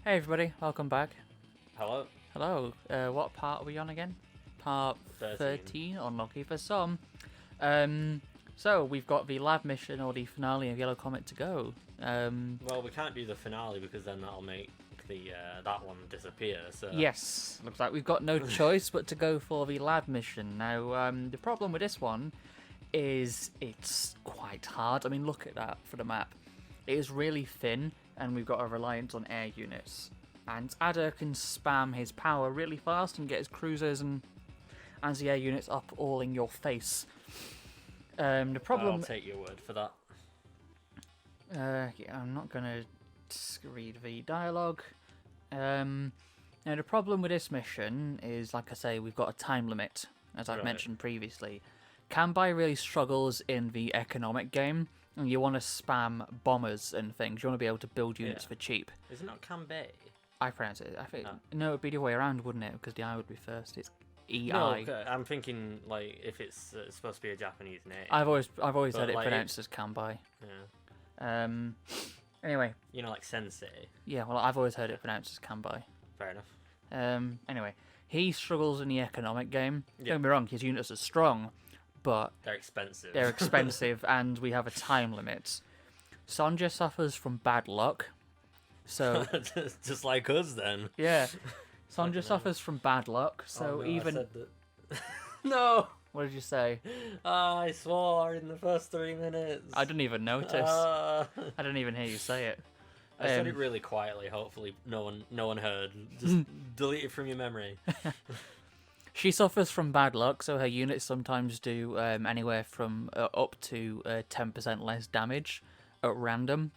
Hey everybody, welcome back. Hello. Hello. What part are we on again? Part 13, unlucky for some. So we've got the lab mission or the finale of Yellow Comet to go. Well, we can't do the finale because then that'll make the that one disappear. So Yes, looks like we've got no choice but to go for the lab mission. Now, the problem with this one is it's quite hard. I mean, look at that for the map. It is really thin, and we've got a reliance on air units. And Ada can spam his power really fast and get his cruisers and anti-air units up all in your face. The problem... I'll take your word for that. Yeah, I'm not going to read the dialogue. Now, the problem with this mission is, like I say, we've got a time limit, as I've mentioned previously. Kanbai really struggles in the economic game, and you want to spam bombers and things. You want to be able to build units for cheap. Is it not Kanbei? I pronounce it. I think no, it'd be the other way around, wouldn't it? Because the I would be first. It's EI. No, I'm thinking like if it's supposed to be a Japanese name. I've always had it pronounced as Kanbai. Yeah. Anyway. You know, like sensei. Yeah, well, I've always heard it pronounced as Kanbai. Fair enough. Anyway, he struggles in the economic game. Don't get me wrong, his units are strong, but they're expensive. They're expensive, and we have a time limit. Sonja suffers from bad luck. So just like us then. Yeah. Sonja suffers from bad luck, so no, even... I said that. No! What did you say? I swore in the first 3 minutes. I didn't even notice. I didn't even hear you say it. I said it really quietly, hopefully no one heard. Just delete it from your memory. She suffers from bad luck, so her units sometimes do anywhere from up to 10% less damage at random,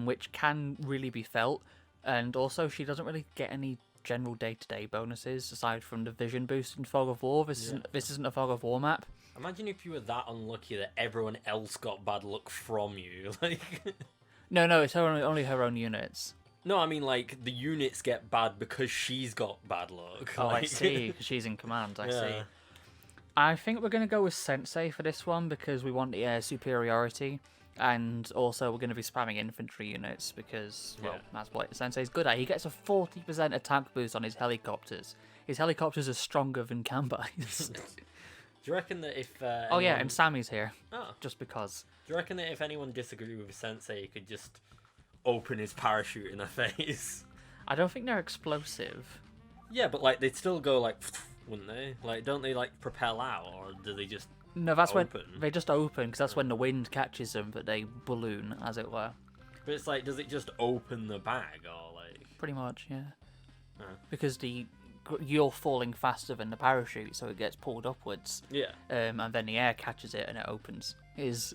which can really be felt. And also, she doesn't really get any general day-to-day bonuses aside from the vision boost in Fog of War. This isn't a Fog of War map. Imagine if you were that unlucky that everyone else got bad luck from you. Like, no, it's only her own units. No, I mean like the units get bad because she's got bad luck. Oh, like... I see. She's in command. I see. I think we're going to go with Sensei for this one because we want the air superiority. And also, we're going to be spamming infantry units because, well, that's what Sensei's good at. He gets a 40% attack boost on his helicopters. His helicopters are stronger than Kanbai's. Do you reckon that if... Oh, yeah, and Sammy's here. Oh. Just because. Do you reckon that if anyone disagreed with Sensei, he could just open his parachute in their face? I don't think they're explosive. Yeah, but, like, they'd still go, like, wouldn't they? Like, don't they, like, propel out, or do they just... No, that's open? When they just open, because that's when the wind catches them, but they balloon, as it were. But it's like, does it just open the bag, or like... Pretty much, yeah. Oh. Because you're falling faster than the parachute, so it gets pulled upwards. Yeah. And then the air catches it and it opens, is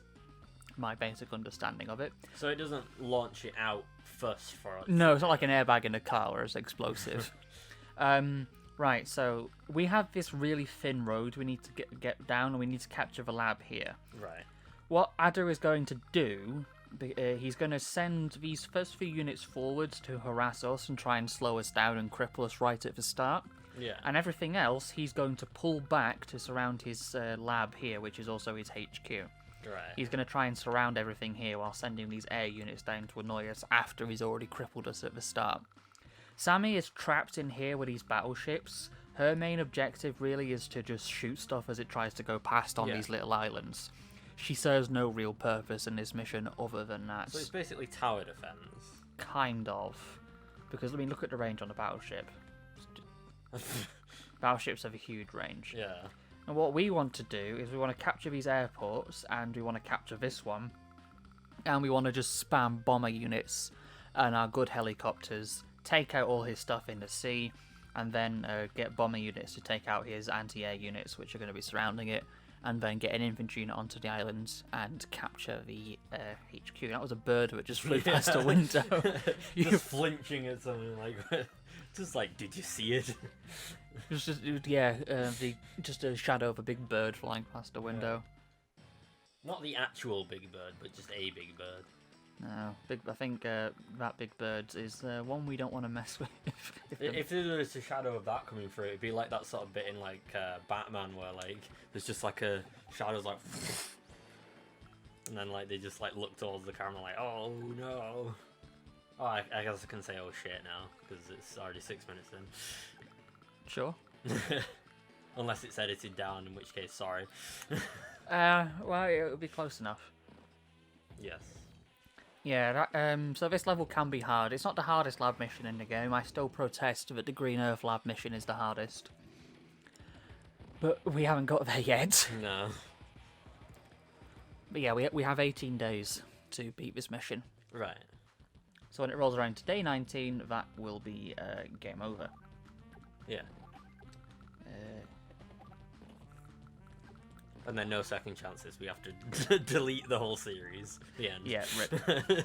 my basic understanding of it. So it doesn't launch it out first for... No, it's not like an airbag in a car where it's explosive. Right, so we have this really thin road we need to get down, and we need to capture the lab here. Right. What Ada is going to do, he's going to send these first few units forwards to harass us and try and slow us down and cripple us right at the start. Yeah. And everything else, he's going to pull back to surround his lab here, which is also his HQ. Right. He's going to try and surround everything here while sending these air units down to annoy us after he's already crippled us at the start. Sammy is trapped in here with these battleships. Her main objective really is to just shoot stuff as it tries to go past on these little islands. She serves no real purpose in this mission other than that. So it's basically tower defense. Kind of. Because, I mean, look at the range on the battleship. Battleships have a huge range. Yeah. And what we want to do is we want to capture these airports, and we want to capture this one. And we want to just spam bomber units and our good helicopters, take out all his stuff in the sea, and then get bomber units to take out his anti-air units, which are going to be surrounding it, and then get an infantry unit onto the islands and capture the HQ. That was a bird that just flew past a window. Just flinching at something like, just like, did you see it? Just a shadow of a big bird flying past a window. Not the actual big bird, but just a big bird. No, I think that big bird is one we don't want to mess with. If there was a shadow of that coming through, it'd be like that sort of bit in like Batman where like there's just like a shadow's like, and then like they just like look towards the camera like, oh no. Oh, I guess I can say oh shit now, because it's already 6 minutes in. Sure. Unless it's edited down, in which case, sorry. Well, it'll be close enough. Yes. Yeah, so this level can be hard. It's not the hardest lab mission in the game. I still protest that the Green Earth lab mission is the hardest. But we haven't got there yet. No. But yeah, we have 18 days to beat this mission. Right. So when it rolls around to day 19, that will be game over. Yeah. And then no second chances. We have to delete the whole series. The end. Yeah, rip.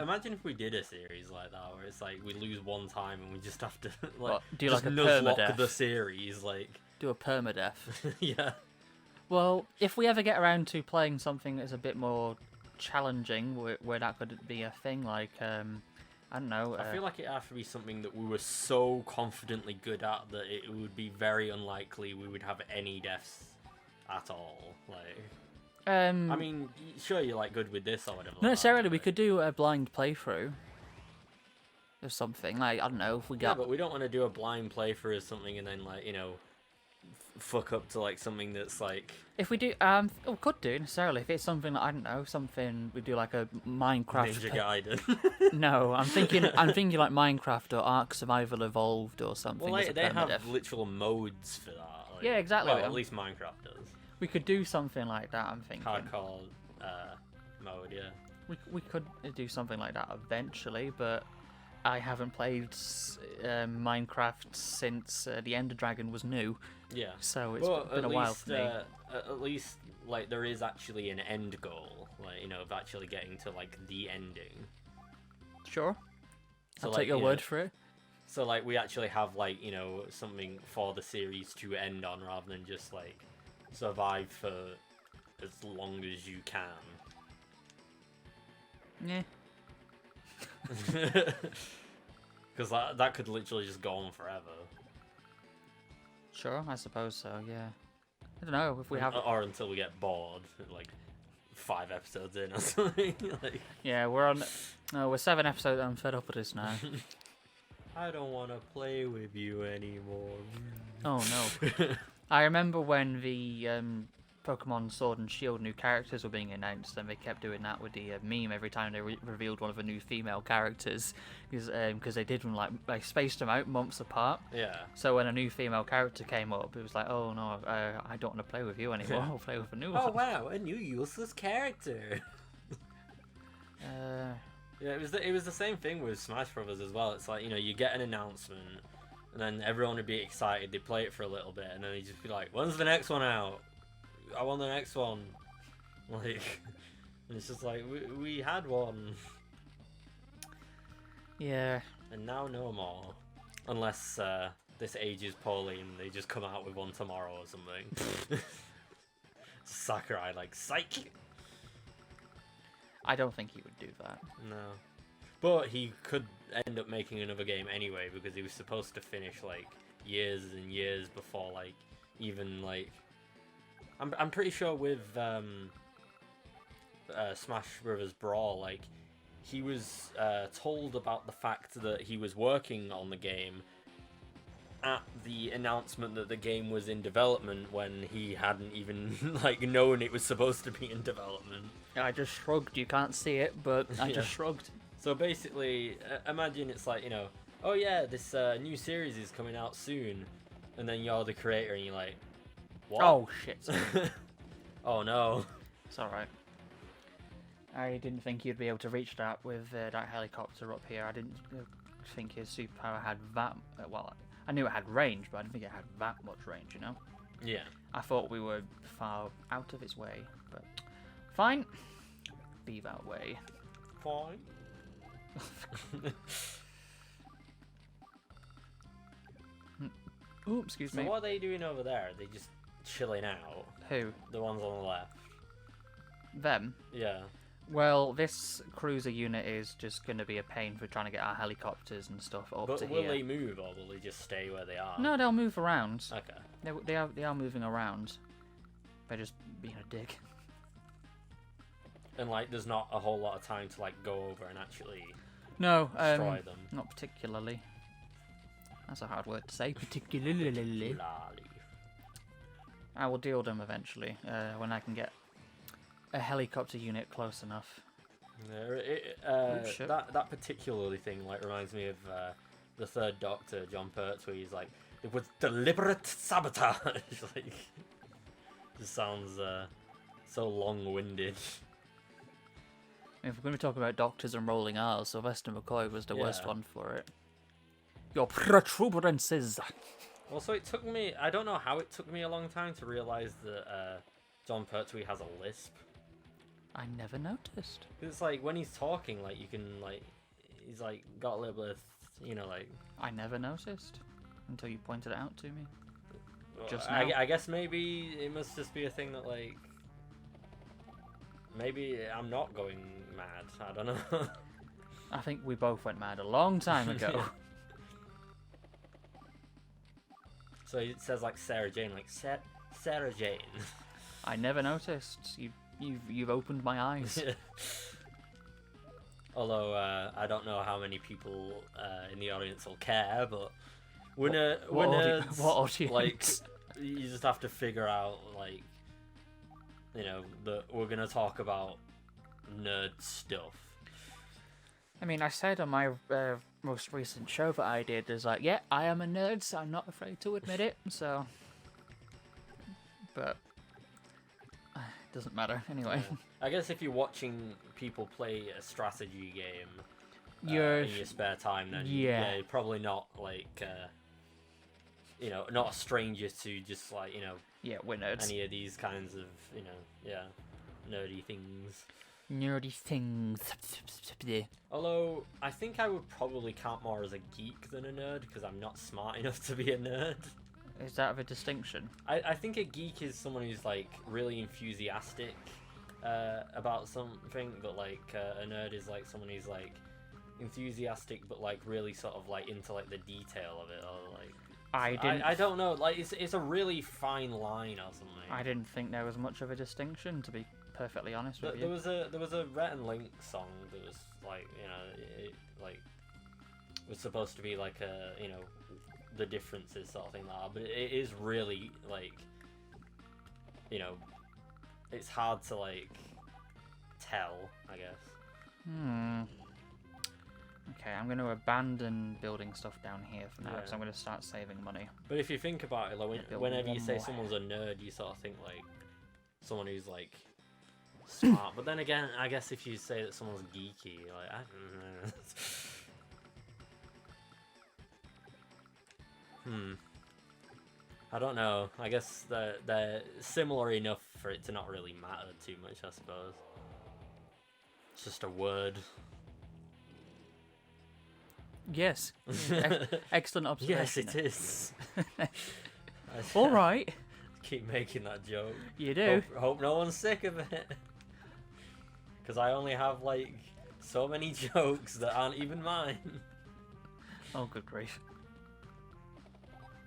Imagine if we did a series like that, where it's like we lose one time and we just have to like What, do just like a nuzlocke permadeath? the series, like Do a permadeath. yeah. Well, if we ever get around to playing something that's a bit more challenging, where that could be a thing, like, I don't know. I feel like it has to be something that we were so confidently good at that it would be very unlikely we would have any deaths at all. Like, I mean, sure, you're like good with this or whatever. not necessarily. We could do a blind playthrough of something. Like, I don't know if we Yeah, got. but we don't want to do a blind playthrough of something and then like fuck up to like something that's like. If we do, we could do necessarily if it's something that I don't know, something we do like a Minecraft. Ninja Gaiden. No, I'm thinking like Minecraft or Ark Survival Evolved or something. Well, as a they have permadeath. literal modes for that. Like, Yeah, exactly. Well, at least Minecraft does. We could do something like that. I'm thinking. Hardcore mode, yeah. We could do something like that eventually, but I haven't played Minecraft since the Ender Dragon was new. Yeah. So it's been a while for me. At least, like, there is actually an end goal, like, of actually getting to, like, the ending. Sure. So, I'll like, take your word for it. So, like, we actually have, like, something for the series to end on rather than just, like, survive for as long as you can. Yeah. Because that could literally just go on forever. Sure, I suppose so, yeah. I don't know, if we have... Or until we get bored, like 5 episodes in or something. Like... Yeah, we're 7 episodes, I'm fed up with this now. I don't want to play with you anymore. Oh no. I remember when the Pokemon Sword and Shield new characters were being announced, and they kept doing that with the meme every time they revealed one of the new female characters, because they did them like they spaced them out months apart. Yeah. So when a new female character came up, it was like, oh no, I don't want to play with you anymore. I'll play with a new one. Oh wow, a new useless character. Yeah, it was the same thing with Smash Brothers as well. It's like, you get an announcement, and then everyone would be excited. They play it for a little bit, and then they just be like, "When's the next one out? I want the next one." Like, and it's just like we had one. Yeah. And now no more, unless this ages poorly and they just come out with one tomorrow or something. Sakurai, like, psych. I don't think he would do that. No. But he could end up making another game anyway, because he was supposed to finish, like, years and years before, like, even, like... I'm pretty sure with Smash Bros. Brawl, like, he was told about the fact that he was working on the game at the announcement that the game was in development when he hadn't even, like, known it was supposed to be in development. I just shrugged. You can't see it, but I just shrugged. So basically, imagine it's like, oh yeah, this new series is coming out soon, and then you're the creator and you're like, what? Oh shit. Oh no. It's alright. I didn't think you'd be able to reach that with that helicopter up here. I didn't think his superpower had that... well, I knew it had range, but I didn't think it had that much range, Yeah. I thought we were far out of its way, but... Fine. Be that way. Fine. Ooh, excuse me. So what are they doing over there? Are they just chilling out? Who? The ones on the left. Them? Yeah. Well, this cruiser unit is just going to be a pain for trying to get our helicopters and stuff up But to will here. they move, or will they just stay where they are? No, they'll move around. Okay. They are moving around. They're just being a dick. and like there's not a whole lot of time to like go over and actually No, destroy them. not particularly. That's a hard word to say. Particularly. I will deal with them eventually when I can get a helicopter unit close enough. That particularly thing like reminds me of the Third Doctor, John Pertwee. He's like, it was deliberate sabotage. Like, just sounds so long-winded. If we're going to talk about doctors and rolling R's, Sylvester McCoy was the worst one for it. Your protuberances. Also, it took me, I don't know how it took me a long time to realise that John Pertwee has a lisp. I never noticed. It's like, when he's talking, like, you can, like, he's, like, got a little bit of, you know, like... I never noticed until you pointed it out to me. Just now. now. I guess maybe it must just be a thing that, like... Maybe I'm not going mad. I don't know. I think we both went mad a long time ago. So it says like Sarah Jane, like Sarah Jane. I never noticed. You've opened my eyes. Although I don't know how many people in the audience will care, but we're nerds. What audience? Like, you just have to figure out, like, you know, that we're gonna talk about nerd stuff. I mean, I said on my most recent show that I did, there's like, yeah, I am a nerd, so I'm not afraid to admit it, so... But... it doesn't matter, anyway. Yeah. I guess if you're watching people play a strategy game in your spare time, then you're probably not, like, you know, not a stranger to just, like, you know... Yeah, we're nerds. Any of these kinds of, you know, nerdy things. Nerdy things. Although, I think I would probably count more as a geek than a nerd, because I'm not smart enough to be a nerd. Is that of a distinction? I think a geek is someone who's, like, really enthusiastic about something, but, like, a nerd is, like, someone who's, like, enthusiastic, but, like, really sort of, like, into, like, the detail of it, or, like... I don't know, like, it's a really fine line or something. I didn't think there was much of a distinction, to be perfectly honest with you. There was a Rhett and Link song that was like, you know, it like was supposed to be like a, you know, the differences sort of thing like that, but it is really like, you know, it's hard to like tell, I guess. Okay, I'm going to abandon building stuff down here for now, because I'm going to start saving money. But if you think about it, like whenever you say someone's a nerd, you sort of think like someone who's like smart. But then again, I guess if you say that someone's geeky, like, I don't know. I don't know. I guess they're similar enough for it to not really matter too much, I suppose. It's just a word. Yes. Excellent observation. Yes, it is. All right. Keep making that joke. You do. Hope no one's sick of it. Because I only have, like, so many jokes that aren't even mine. Oh, good grief.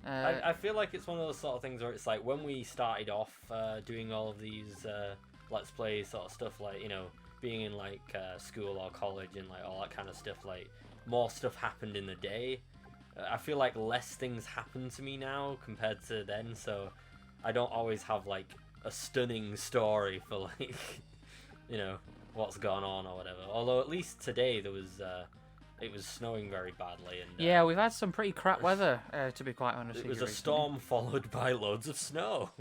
I feel like it's one of those sort of things where it's like, when we started off doing all of these Let's Play sort of stuff, like, you know, being in, like, school or college and, like, all that kind of stuff, like, more stuff happened in the day. I feel like less things happen to me now compared to then, so I don't always have like a stunning story for like, you know, what's gone on or whatever. Although at least today there was, it was snowing very badly, and yeah, we've had some pretty crap weather, to be quite honest. It was a storm followed by loads of snow.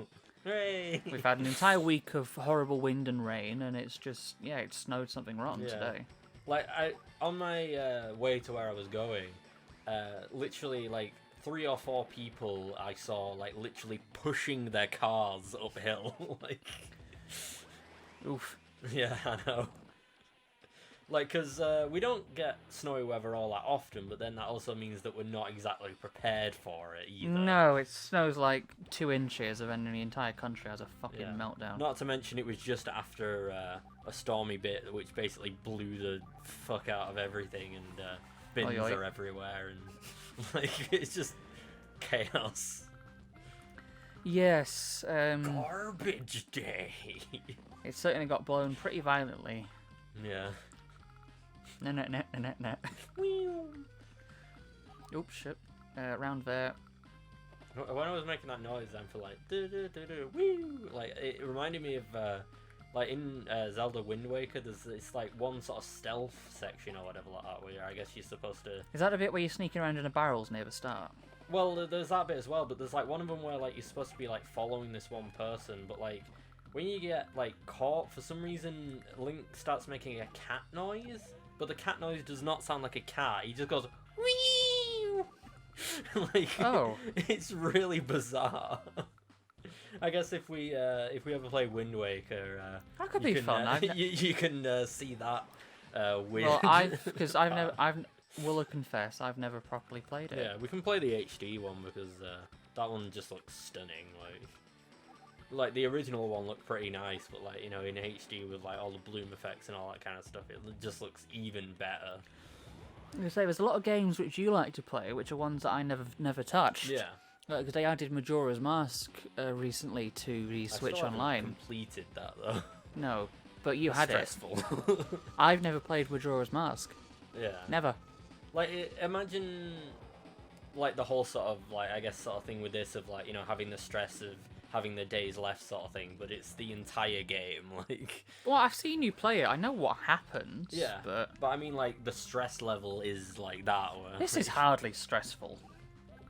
Hooray! We've had an entire week of horrible wind and rain, and it's just, yeah, it snowed something rotten today. Like, on my way to where I was going, literally, like, 3 or 4 people I saw, like, literally pushing their cars uphill. Like... Oof. Yeah, I know. Like, because we don't get snowy weather all that often, but then that also means that we're not exactly prepared for it either. No, it snows like 2 inches, and then the entire country has a fucking meltdown. Not to mention it was just after a stormy bit, which basically blew the fuck out of everything, and bins are everywhere, and like, it's just chaos. Yes, Garbage day. it certainly got blown pretty violently. Yeah. No. Oops, shit. Around there. When I was making that noise, then for like woo, like it reminded me of like in Zelda Wind Waker. It's like one sort of stealth section or whatever like that, where I guess you're supposed to. Is that the bit where you're sneaking around in the barrels near the start? Well, there's that bit as well, but there's like one of them where like you're supposed to be like following this one person, but like when you get like caught, for some reason Link starts making a cat noise, but the cat noise does not sound like a cat. He just goes wee. Like, oh, it's really bizarre. I guess if we ever play Wind Waker, that could be fun. You can see that weird. Well, because I will confess, I've never properly played it. Yeah, we can play the HD one because that one just looks stunning. Like the original one looked pretty nice, but like in HD with like all the bloom effects and all that kind of stuff, it just looks even better. I was say there's a lot of games which you like to play, which are ones that I never touched. Yeah. Because they added Majora's Mask recently to the Switch I still Online. haven't completed that though. No, but you had Stressful. it. I've never played Majora's Mask. Yeah. Never. Like imagine, like the whole sort of like I guess sort of thing with this of like having the stress of having the days left sort of thing, but it's the entire game. Like. Well, I've seen you play it. I know what happens. Yeah. But I mean, like the stress level is like that. Where, this is hardly stressful.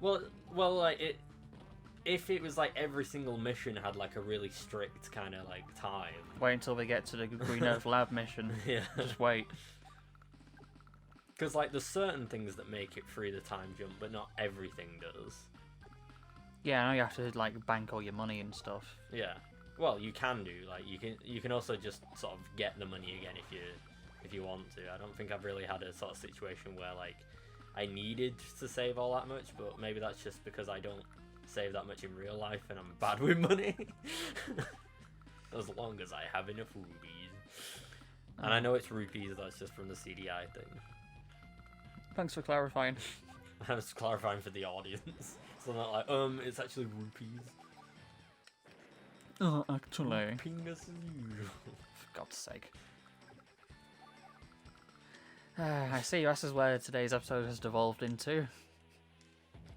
Well, like it. If it was like every single mission had like a really strict kind of like time. Wait until we get to the Green Earth Lab mission. Yeah. Just wait. Because like there's certain things that make it through the time jump, but not everything does. Yeah, I know you have to like bank all your money and stuff. Yeah. Well, you can do like you can also just sort of get the money again if you want to. I don't think I've really had a sort of situation where like I needed to save all that much, but maybe that's just because I don't save that much in real life and I'm bad with money. As long as I have enough rupees. And I know it's rupees, that's just from the CDI thing. Thanks for clarifying. I was clarifying for the audience. So not like, it's actually rupees. Oh, actually. Ping as usual. For God's sake. I see, this is where today's episode has devolved into.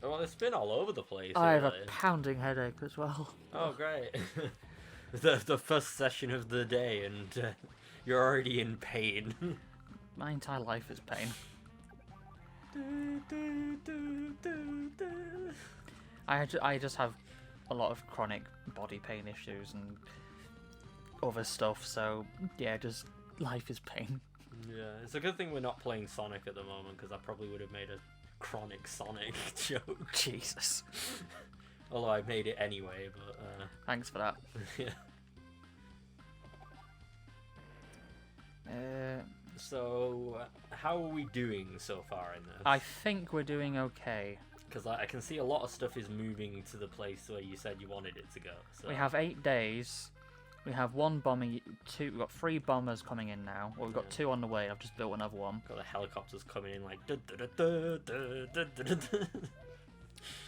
Well, it's been all over the place. I have a really. pounding headache as well. Oh, great. the first session of the day and you're already in pain. My entire life is pain. I just have a lot of chronic body pain issues and other stuff, so yeah, just life is pain. Yeah, it's a good thing we're not playing Sonic at the moment, because I probably would have made a chronic Sonic joke. Jesus. Although I made it anyway, but... Thanks for that. Yeah. So, how are we doing so far in this? I think we're doing okay. Because I can see a lot of stuff is moving to the place where you said you wanted it to go. So. We have 8 days. We have one bomber, we've got 3 bombers coming in now. Well, we've got 2 on the way. I've just built another one. Got the helicopters coming in like...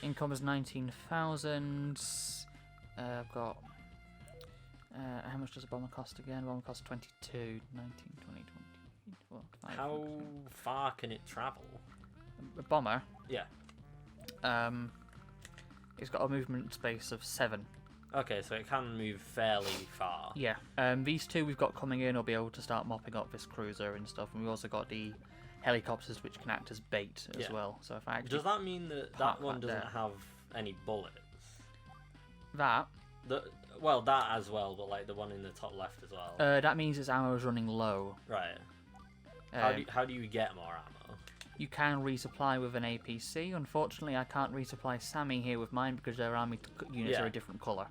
Income is 19,000. I've got... how much does a bomber cost again? A bomber costs 22, 19, 20, 25. How far can it travel? A bomber? Yeah. It's got a movement space of 7. Okay, so it can move fairly far. Yeah. These 2 we've got coming in will be able to start mopping up this cruiser and stuff. And we've also got the helicopters which can act as bait as well. So if I actually does that mean that one doesn't have any bullets? That? Well, that as well, but like the one in the top left as well. That means its ammo is running low. Right. How do you get more ammo? You can resupply with an APC. Unfortunately, I can't resupply Sammy here with mine because their army units are a different colour.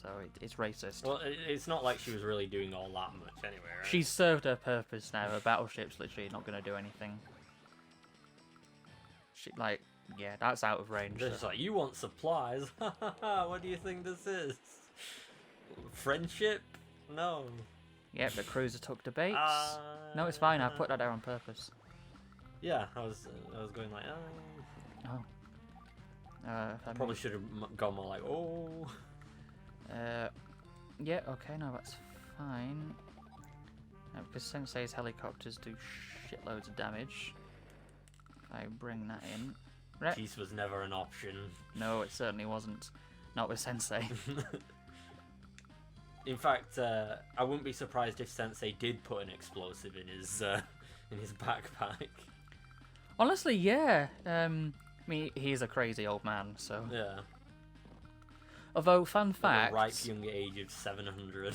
So it's racist. Well, it's not like she was really doing all that much anyway, right? She's served her purpose now. Her battleship's literally not going to do anything. Yeah, that's out of range. It's like, you want supplies? What do you think this is? Friendship? No. Yep, the cruiser took the baits. No, it's fine. I put that there on purpose. Yeah, I was going like, Oh. Probably should have gone more like, oh. Yeah, okay, no, that's fine. Because Sensei's helicopters do shitloads of damage. If I bring that in. Peace was never an option. No, it certainly wasn't. Not with Sensei. In fact, I wouldn't be surprised if Sensei did put an explosive in his backpack. Honestly, yeah. I mean, he's a crazy old man, so. Yeah. Although, fun At fact. the ripe young age of 700.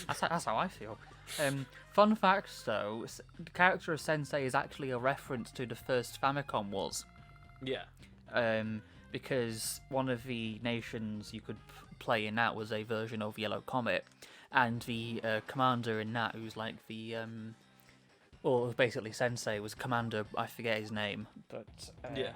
That's how I feel. Fun fact, though, the character of Sensei is actually a reference to the first Famicom Wars. Yeah. Because one of the nations you could play in that was a version of Yellow Comet, and the commander in that, who's like the well, basically Sensei, was Commander, I forget his name, but yeah.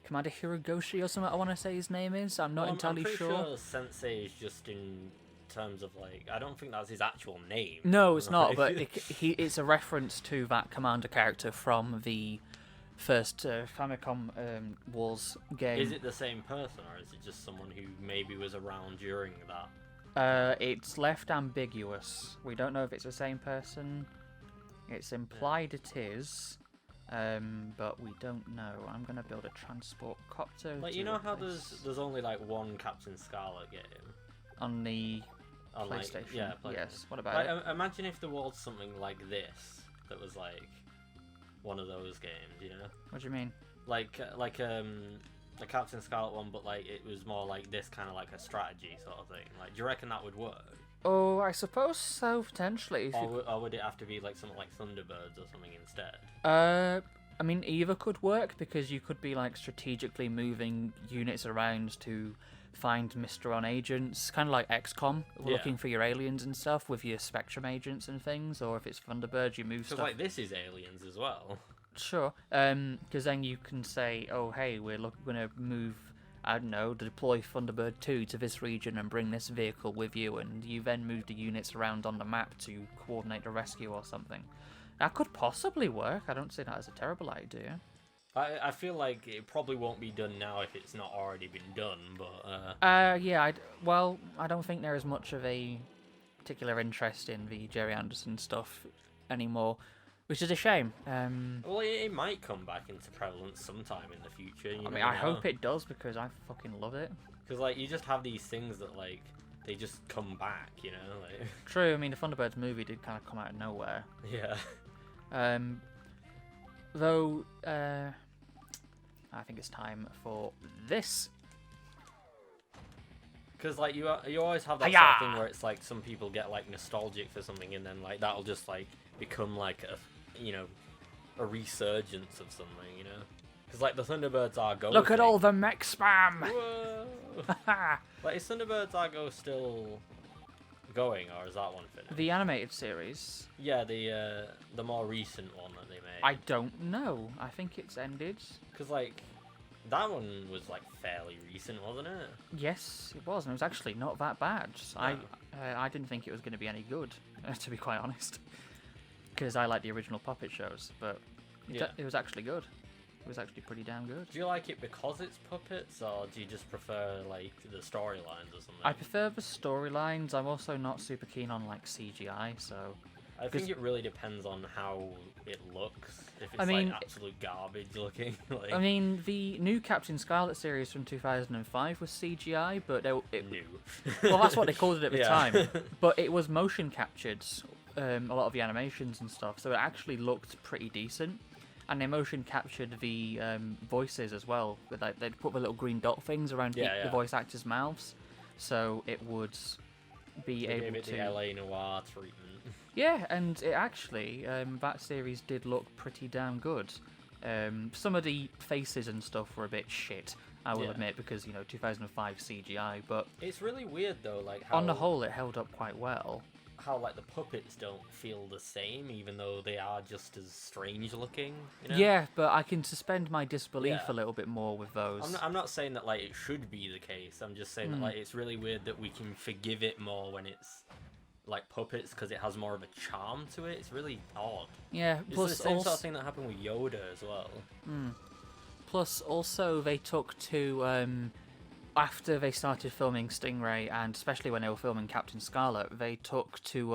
Commander Hirogoshi or something I want to say his name is. I'm not entirely I'm pretty sure. Sensei is just in terms of like, I don't think that's his actual name. No, it's not, but it's a reference to that commander character from the first Famicom Wars game. Is it the same person, or is it just someone who maybe was around during that? It's left ambiguous. We don't know if it's the same person. It's implied it is, but we don't know. I'm gonna build a transport copter. Like, you know how there's only like one Captain Scarlet game on the on PlayStation? Like, yeah, yes. What about like, it? Imagine if there was something like this that was like one of those games, you know? What do you mean? Like the Captain Scarlet one, but like it was more like this, kind of like a strategy sort of thing. Like, do you reckon that would work? Oh, I suppose so, potentially. Or would it have to be like something like Thunderbirds or something instead? I mean, either could work, because you could be like strategically moving units around to find Mr. agents, kind of like XCOM, looking for your aliens and stuff with your Spectrum agents and things. Or if it's Thunderbirds, you move stuff. Like this is Aliens as well. Sure, because then you can say, oh hey, we're going to move, I don't know, deploy Thunderbird 2 to this region and bring this vehicle with you, and you then move the units around on the map to coordinate the rescue or something. That could possibly work. I don't see that as a terrible idea. I feel like it probably won't be done now if it's not already been done, but... Yeah, I don't think there is much of a particular interest in the Jerry Anderson stuff anymore, which is a shame. Well, it might come back into prevalence sometime in the future. I mean, I hope it does, because I fucking love it. Because, like, you just have these things that, like, they just come back, you know? Like... True, I mean, the Thunderbirds movie did kind of come out of nowhere. Yeah. Though, I think it's time for this. Because, like, you always have that sort of thing where it's, like, some people get, like, nostalgic for something, and then, like, that'll just, like, become, like, a resurgence of something, you know? Because, like, the Thunderbirds Argo Look at all the mech spam! Whoa! Like, is Thunderbirds Argo still going, or is that one finished? The animated series? Yeah, the more recent one that they made. I don't know. I think it's ended. Because, like, that one was, like, fairly recent, wasn't it? Yes, it was, and it was actually not that bad. No. I didn't think it was going to be any good, to be quite honest. Because I like the original puppet shows, but it was actually good. It was actually pretty damn good. Do you like it because it's puppets, or do you just prefer, like, the storylines or something? I prefer the storylines. I'm also not super keen on, like, CGI, so... I think it really depends on how it looks. If it's, like, absolute garbage looking. Like... I mean, the new Captain Scarlet series from 2005 was CGI, but new. Well, that's what they called it at the time. But it was motion captured, a lot of the animations and stuff, so it actually looked pretty decent. And they motion captured the voices as well. Like, they'd put the little green dot things around the voice actors' mouths, so it would be able gave it to... the LA Noire treatment. Yeah, and it actually, that series did look pretty damn good. Some of the faces and stuff were a bit shit, I will admit, because, 2005 CGI, but... It's really weird, though, like, how... On the whole, it held up quite well. How, like, the puppets don't feel the same, even though they are just as strange looking, you know? Yeah, but I can suspend my disbelief a little bit more with those. I'm not saying that, like, it should be the case. I'm just saying that, like, it's really weird that we can forgive it more when it's... like puppets, because it has more of a charm to it. It's really odd. Yeah, it's the same sort of thing that happened with Yoda as well. Plus, also they took to after they started filming Stingray, and especially when they were filming Captain Scarlet, they took to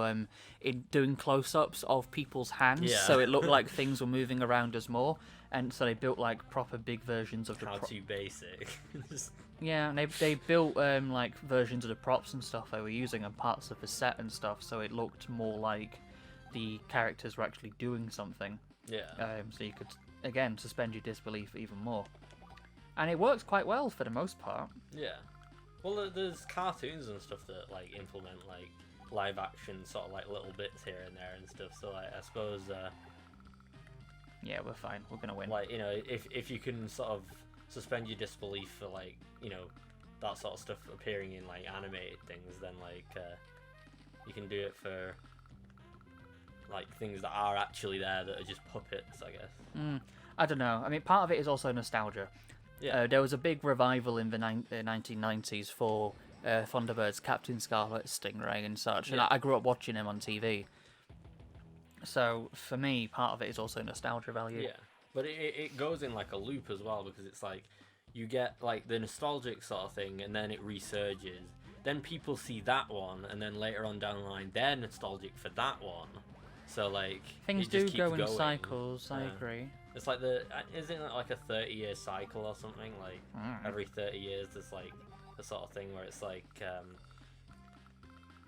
in doing close-ups of people's hands, Yeah. so it looked like things were moving around us more, and so they built like proper big versions of the. How too basic. Yeah, and they built like versions of the props and stuff they were using and parts of the set and stuff, so it looked more like the characters were actually doing something. Yeah. So you could again suspend your disbelief even more, and it works quite well for the most part. Yeah. Well, there's cartoons and stuff that like implement like live action sort of like little bits here and there and stuff. So like I suppose. Yeah, we're fine. We're gonna win. Like, you know, if you can sort of suspend your disbelief for like, you know, that sort of stuff appearing in like animated things, then like you can do it for like things that are actually there that are just puppets, I guess. I don't know. I mean, part of it is also nostalgia. Yeah. There was a big revival in the 1990s for Thunderbirds, Captain Scarlet, Stingray, and such. And Yeah. I grew up watching him on TV. So for me, part of it is also nostalgia value. Yeah, but it goes in like a loop as well, because it's like you get like the nostalgic sort of thing, and then it resurges. Then people see that one, and then later on down the line, they're nostalgic for that one. So like Things it just do keeps go in going. cycles. I Yeah. agree. It's like isn't it like a 30-year cycle or something? Like every 30 years, there's like the sort of thing where it's like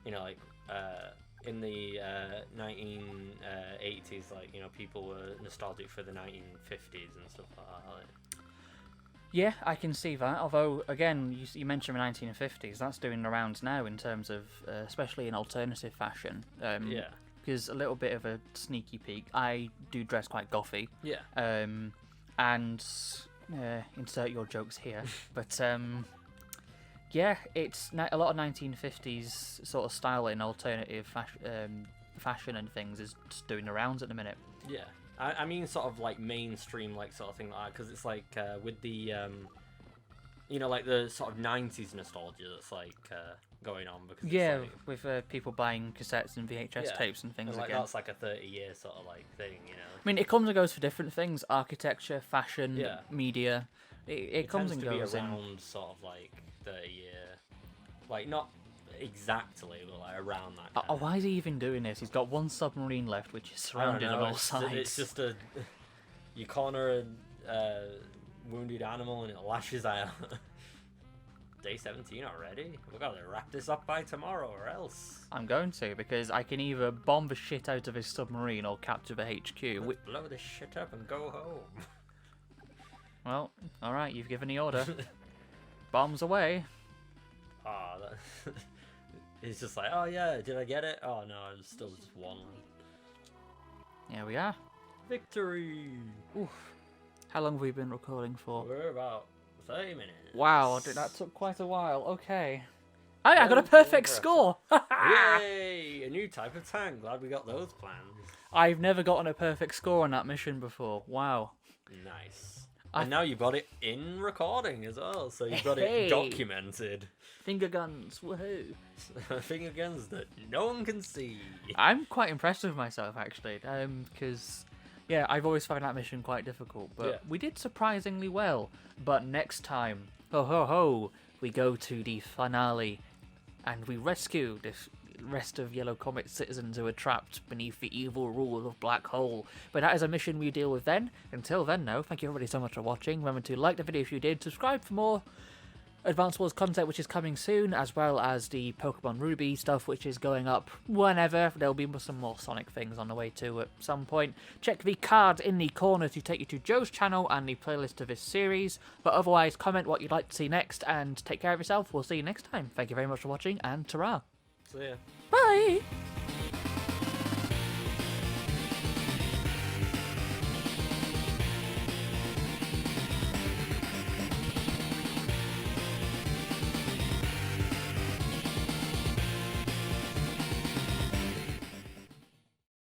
you know, like in the 1980s, like, you know, people were nostalgic for the 1950s and stuff like that. Like, Yeah, I can see that. Although, again, you mentioned the 1950s. That's doing the rounds now in terms of, especially in alternative fashion. yeah, Because a little bit of a sneaky peek, I do dress quite gothy. yeah, And insert your jokes here. But yeah, it's a lot of 1950s sort of style in alternative fashion and things is just doing the rounds at the minute. yeah. I mean, sort of like mainstream, like sort of thing like that, because it's like with the, you know, like the sort of 90s nostalgia that's like going on. Because Yeah, it's like, with people buying cassettes and VHS Yeah, tapes and things and like again. that's like a 30-year sort of like thing, you know. I mean, it comes and goes for different things: architecture, fashion, Yeah. media. It comes and tends to goes be in. around sort of like 30-year, like not exactly, but like around that. Kind of. Why is he even doing this? He's got one submarine left, which is I don't surrounded on know, all sides. It's just you corner a wounded animal and it lashes out. Day 17 already? We gotta wrap this up by tomorrow, or else. I'm going to, because I can either bomb the shit out of his submarine or capture the HQ. Let's blow this shit up and go home. Well, alright, you've given the order. Bombs away. Ah, he's just like, oh yeah, did I get it? Oh no, it's still just one. Here we are. Victory! Oof. How long have we been recording for? We're about 30 minutes. Wow, that took quite a while. Okay. I got a perfect score! Yay! A new type of tank. Glad we got those plans. I've never gotten a perfect score on that mission before. Wow. Nice. And now you've got it in recording as well, so you've got Hey. it documented. Finger guns, woohoo. Finger guns that no one can see. I'm quite impressed with myself, actually, because, yeah, I've always found that mission quite difficult, but Yeah. we did surprisingly well. But next time, ho ho ho, we go to the finale, and we rescue the rest of Yellow Comet's citizens who are trapped beneath the evil rule of Black Hole. But that is a mission we deal with then. Until then, though, thank you everybody so much for watching. Remember to like the video if you did, subscribe for more Advanced Wars content which is coming soon, as well as the Pokemon Ruby stuff which is going up whenever. There'll be some more Sonic things on the way too at some point. Check the card in the corner to take you to Joe's channel and the playlist of this series. But otherwise, comment what you'd like to see next and take care of yourself. We'll see you next time. Thank you very much for watching, and ta-ra. So yeah. Bye!